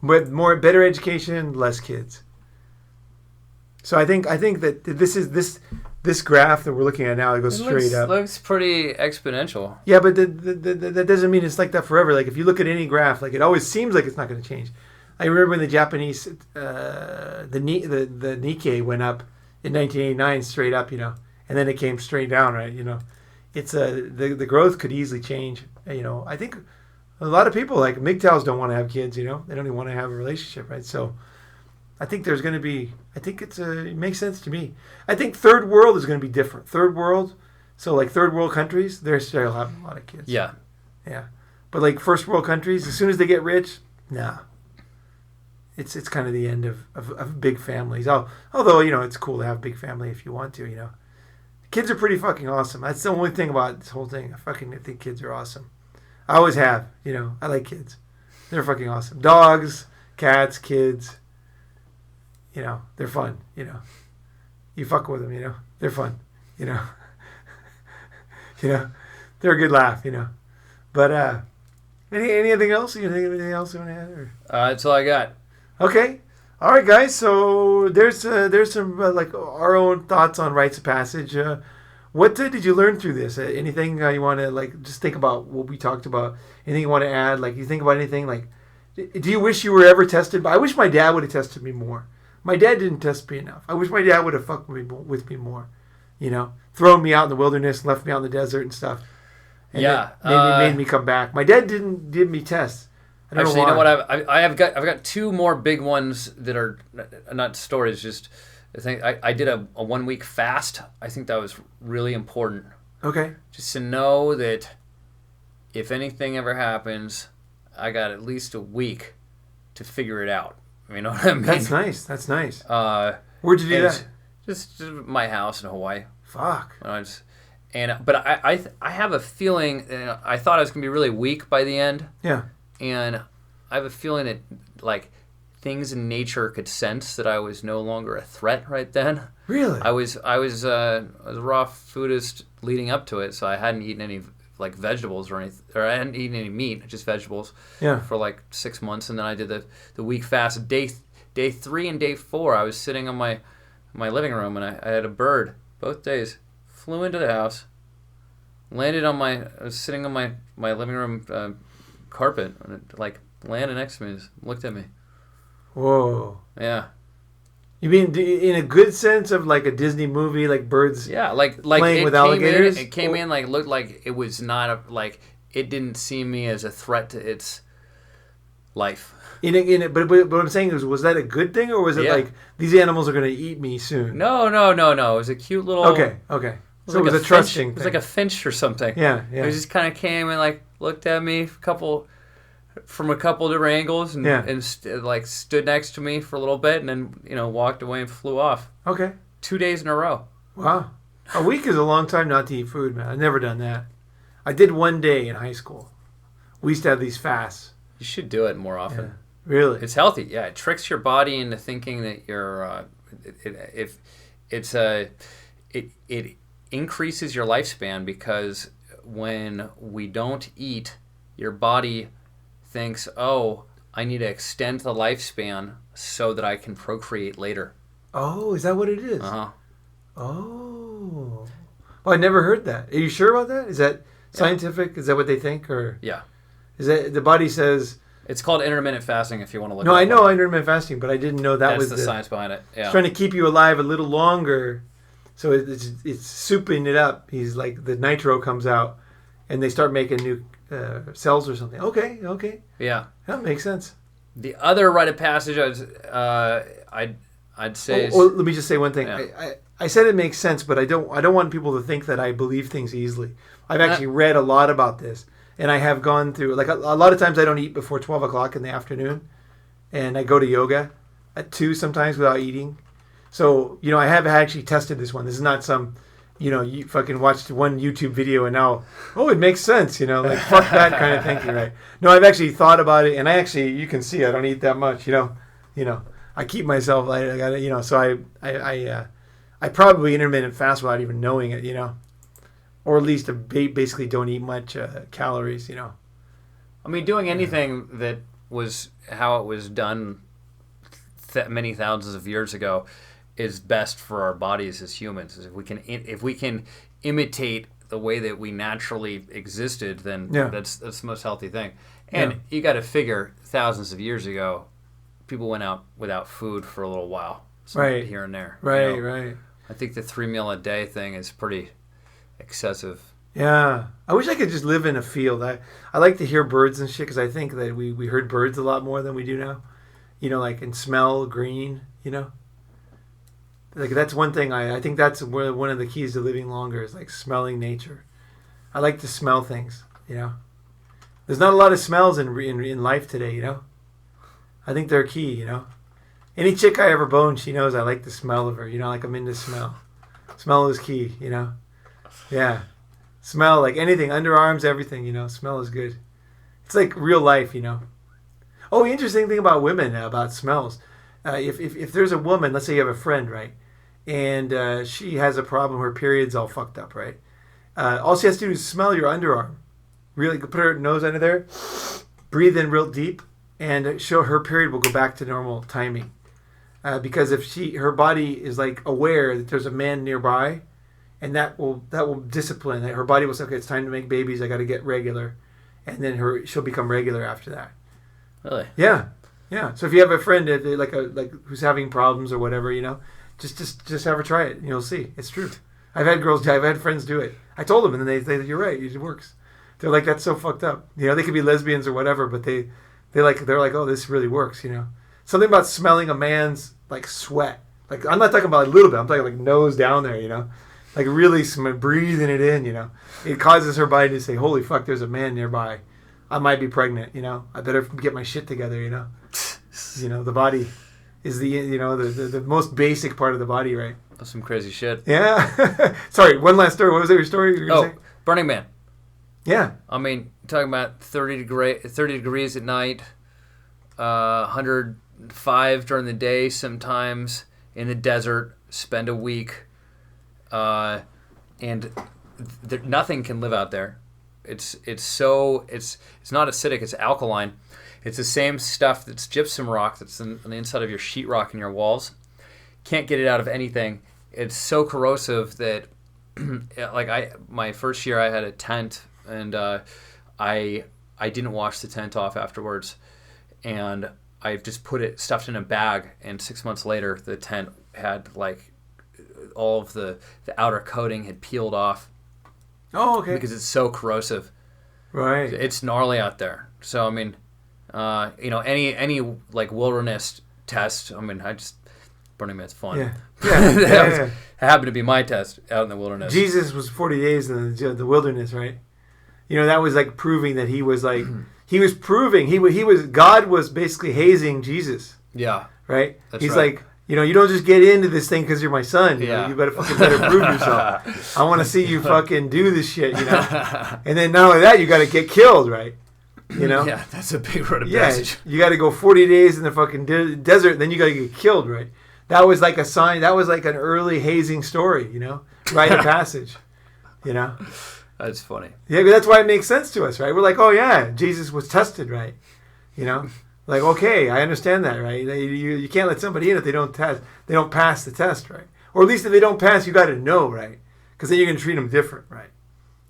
Better education, less kids. So I think that this graph that we're looking at now, it goes straight up. Looks pretty exponential. Yeah, but that doesn't mean it's like that forever. Like if you look at any graph, like it always seems like it's not going to change. I remember when the Japanese the Nikkei went up in 1989 straight up, and then it came straight down, right? It's the growth could easily change. I think a lot of people like MGTOWs don't want to have kids. They don't even want to have a relationship, right? So I think there's going to be. I think it makes sense to me. I think third world is going to be different. Third world, so like third world countries, they're still having a lot of kids. Yeah. But like first world countries, as soon as they get rich, nah. It's kind of the end of big families. Although it's cool to have a big family if you want to. Kids are pretty fucking awesome. That's the only thing about this whole thing. I think kids are awesome. I always have. I like kids. They're fucking awesome. Dogs, cats, kids. They're fun. You fuck with them. They're fun. They're a good laugh. But anything else? You think of anything else you want to add? Or? That's all I got. Okay. All right, guys. So there's some like our own thoughts on rites of passage. What did you learn through this? Anything you want to like just think about what we talked about? Anything you want to add? Like you think about anything? Like, do you wish you were ever tested? I wish my dad would have tested me more. My dad didn't test me enough. I wish my dad would have fucked with me more. Thrown me out in the wilderness, left me out in the desert and stuff. And made me come back. My dad didn't give me tests. Actually, you know what? I've got two more big ones that are not stories. Just I think I did a 1 week fast. I think that was really important. Okay. Just to know that if anything ever happens, I got at least a week to figure it out. You know what I mean? That's nice. Where'd you do that? Just my house in Hawaii. Fuck. But I have a feeling. I thought I was gonna be really weak by the end. Yeah. And I have a feeling that, like, things in nature could sense that I was no longer a threat right then. Really? I was a raw foodist leading up to it, so I hadn't eaten any, like, vegetables or anything, or I hadn't eaten any meat, just vegetables. Yeah. For, like, 6 months, and then I did the week fast. Day 3 and day 4, I was sitting on my living room, and I had a bird both days. Flew into the house, landed on I was sitting on my living room carpet, and it like landed next to me, just looked at me. Whoa. Yeah. You mean in a good sense of like a Disney movie, like birds? Yeah, like playing with alligators. It came in like looked like it was not it didn't see me as a threat to its life. But what I'm saying is, was that a good thing, or was it like these animals are going to eat me soon? No. It was a cute little. Okay. So it was a trusting thing. It was like a finch or something. Yeah. It just kind of came and like looked at me from a couple different angles and stood next to me for a little bit, and then walked away and flew off. Okay. 2 days in a row. Wow. A week is a long time not to eat food, man. I've never done that. I did 1 day in high school. We used to have these fasts. You should do it more often. Yeah. Really? It's healthy. Yeah, it tricks your body into thinking that you're. It increases your lifespan, because when we don't eat, your body thinks, oh, I need to extend the lifespan so that I can procreate later. Oh, is that what it is? Uh-huh. Oh. Well, I never heard that. Are you sure about that? Is that scientific? Is that what they think? Or yeah. Is that the body says... It's called intermittent fasting if you want to look No, I know intermittent fasting, but I didn't know that was the science behind it. Yeah. It's trying to keep you alive a little longer. So it's souping it up. He's like, the nitro comes out and they start making new cells or something. Okay. Yeah. That makes sense. The other rite of passage I'd say let me just say one thing. Yeah. I said it makes sense, but I don't want people to think that I believe things easily. I've actually read a lot about this. And I have gone through, like a lot of times I don't eat before 12 o'clock in the afternoon. And I go to yoga at 2 sometimes without eating. So, I have actually tested this one. This is not some, you fucking watched one YouTube video and now, it makes sense, like fuck that kind of thinking, right? No, I've actually thought about it. And you can see I don't eat that much, I keep myself, I got it, so I probably intermittent fast without even knowing it, or at least basically don't eat much calories, I mean, doing anything that was how it was done many thousands of years ago is best for our bodies as humans. If we can imitate the way that we naturally existed, then that's the most healthy thing. And you got to figure thousands of years ago, people went out without food for a little while, right here and there. Right, right. I think the 3 meal a day thing is pretty excessive. Yeah, I wish I could just live in a field. I like to hear birds and shit because I think that we heard birds a lot more than we do now. Like and smell green. Like that's one thing I think that's one of the keys to living longer is like smelling nature. I like to smell things. There's not a lot of smells in life today. I think they're key. Any chick I ever boned, she knows I like the smell of her. Like I'm into smell. Smell is key. Yeah. Smell, like anything, underarms, everything, smell is good. It's like real life, Oh, interesting thing about women, about smells. If there's a woman, let's say you have a friend, right? And she has a problem, her period's all fucked up, right? All she has to do is smell your underarm. Really put her nose under there, breathe in real deep, and her period will go back to normal timing. Because if her body is like aware that there's a man nearby, and that will discipline. Her body will say, okay, it's time to make babies. I got to get regular, and then she'll become regular after that. Really? Yeah. So if you have a friend like who's having problems or whatever, just have her try it. You'll see it's true. I've had friends do it. I told them, and then they you're right, it works. They're like, that's so fucked up. They could be lesbians or whatever, but they're like, oh, this really works. Something about smelling a man's like sweat. Like I'm not talking about a little bit. I'm talking like nose down there. Like really breathing it in, It causes her body to say, holy fuck, there's a man nearby. I might be pregnant, I better get my shit together, The body is the most basic part of the body, right? That's some crazy shit. Yeah. Sorry, one last story. What was your story you were going to say? Burning Man. Yeah. I mean, talking about 30 degrees at night, 105 during the day sometimes, in the desert, spend a week. And nothing can live out there. It's not acidic. It's alkaline. It's the same stuff that's gypsum rock that's on the inside of your sheetrock and your walls. Can't get it out of anything. It's so corrosive that, my first year I had a tent and I didn't wash the tent off afterwards, and I just stuffed in a bag. And 6 months later, the tent had all of the outer coating had peeled off. Oh, okay. Because it's so corrosive. Right. It's gnarly out there. So I mean, any wilderness test. I mean, Burning Man's fun. Yeah. That happened to be my test out in the wilderness. Jesus was 40 days in the wilderness, right? That was like proving that he was like he was proving he was God was basically hazing Jesus. Yeah. Right. He's right. like. You don't just get into this thing because you're my son. Yeah. You better prove yourself. I want to see you fucking do this shit, And then not only that, you got to get killed, right? Yeah, that's a big rite of passage. You got to go 40 days in the fucking desert, then you got to get killed, right? That was like a sign. That was like an early hazing story, rite of passage, That's funny. Yeah, but that's why it makes sense to us, right? We're like, oh yeah, Jesus was tested, right? Like, okay, I understand that, right? You can't let somebody in if they don't pass the test, right? Or at least if they don't pass, you got to know, right? Because then you're going to treat them different, right?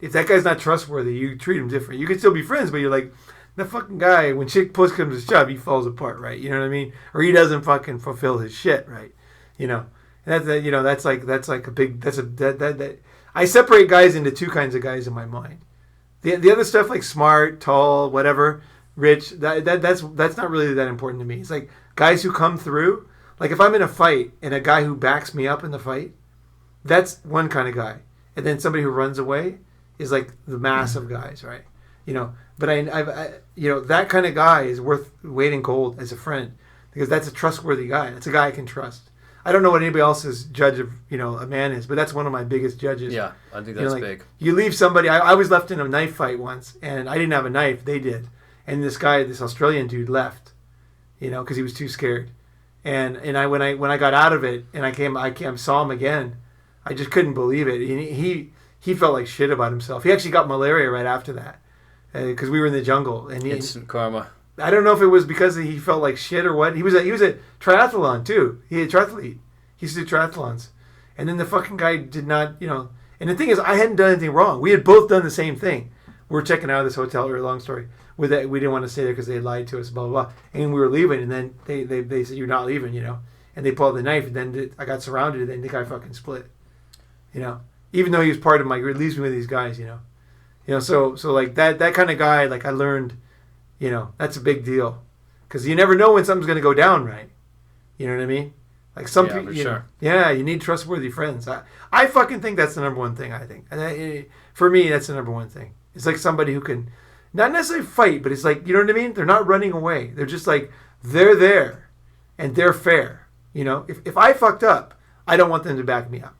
If that guy's not trustworthy, you treat him different. You can still be friends, but you're like, that fucking guy, when shit push comes to shove, he falls apart, right? You know what I mean? Or he doesn't fucking fulfill his shit, right? And that's like a big, I separate guys into two kinds of guys in my mind. The other stuff like smart, tall, whatever, rich, that's not really that important to me. It's like guys who come through. Like if I'm in a fight and a guy who backs me up in the fight, that's one kind of guy. And then somebody who runs away is like the mass of guys, right? But I that kind of guy is worth waiting cold as a friend because that's a trustworthy guy. That's a guy I can trust. I don't know what anybody else's judge of a man is, but that's one of my biggest judges. Yeah, I think that's big. You leave somebody. I was left in a knife fight once, and I didn't have a knife. They did. And this Australian dude left, because he was too scared. And when I got out of it and I saw him again, I just couldn't believe it. He felt like shit about himself. He actually got malaria right after that because we were in the jungle. And instant karma. I don't know if it was because he felt like shit or what. He was a triathlon too. He had triathlete. He used to do triathlons, and then the fucking guy did not. And the thing is, I hadn't done anything wrong. We had both done the same thing. we're checking out of this hotel, or a long story, with that we didn't want to stay there because they lied to us, blah, blah, blah. And we were leaving, and then they said, you're not leaving, you know. And they pulled out the knife, and then I got surrounded, and then the guy fucking split, you know. Even though he was part of my, it leaves me with these guys, you know. You know, so like that kind of guy, like I learned, you know, that's a big deal. Because you never know when something's going to go down right. You know what I mean? Like some people, sure. Yeah, you need trustworthy friends. I fucking think that's the number one thing, I think. And for me, that's the number one thing. It's like somebody who can, not necessarily fight, but it's like, you know what I mean? They're not running away. They're just like, they're there and they're fair. You know, if I fucked up, I don't want them to back me up.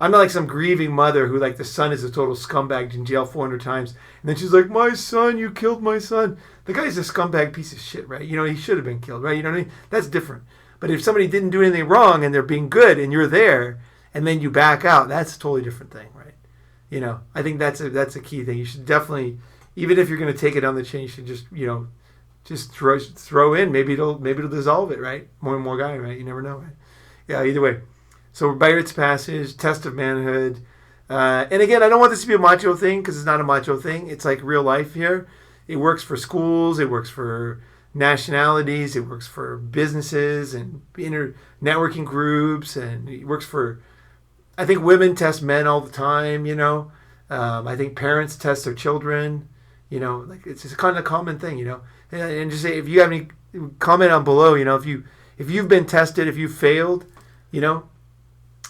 I'm not like some grieving mother who, like, the son is a total scumbag in jail 400 times. And then she's like, my son, you killed my son. The guy's a scumbag piece of shit, right? You know, he should have been killed, right? You know what I mean? That's different. But if somebody didn't do anything wrong and they're being good and you're there and then you back out, that's a totally different thing, right? You know, I think that's a key thing. You should definitely, even if you're going to take it down the chain, you should just, you know, just throw in. Maybe it'll dissolve it, right? More and more guy, right? You never know, right? Yeah, either way. So by Rites Passage, Test of Manhood. And again, I don't want this to be a macho thing because it's not a macho thing. It's like real life here. It works for schools. It works for nationalities. It works for businesses and networking groups. And it works for, I think women test men all the time, you know. I think parents test their children, you know. Like it's just kind of a common thing, you know. And just say, if you have any, comment on below, you know, if you've been tested, if you failed, you know.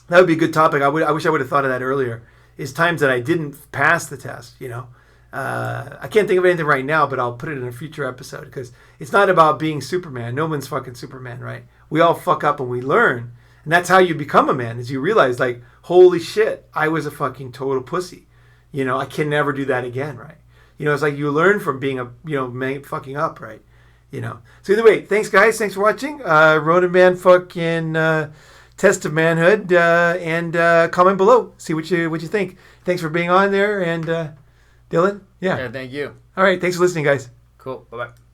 That would be a good topic. I wish I would have thought of that earlier. Is times that I didn't pass the test, you know. I can't think of anything right now, but I'll put it in a future episode because it's not about being Superman. No one's fucking Superman, right? We all fuck up and we learn. And that's how you become a man, is you realize, like, holy shit, I was a fucking total pussy. You know, I can never do that again, right? You know, it's like you learn from being fucking up, right? You know. So either way, thanks, guys. Thanks for watching. Ronin Man fucking... Test of Manhood, and comment below. See what you think. Thanks for being on there, and Dylan. Yeah, thank you. All right, thanks for listening, guys. Cool. Bye-bye.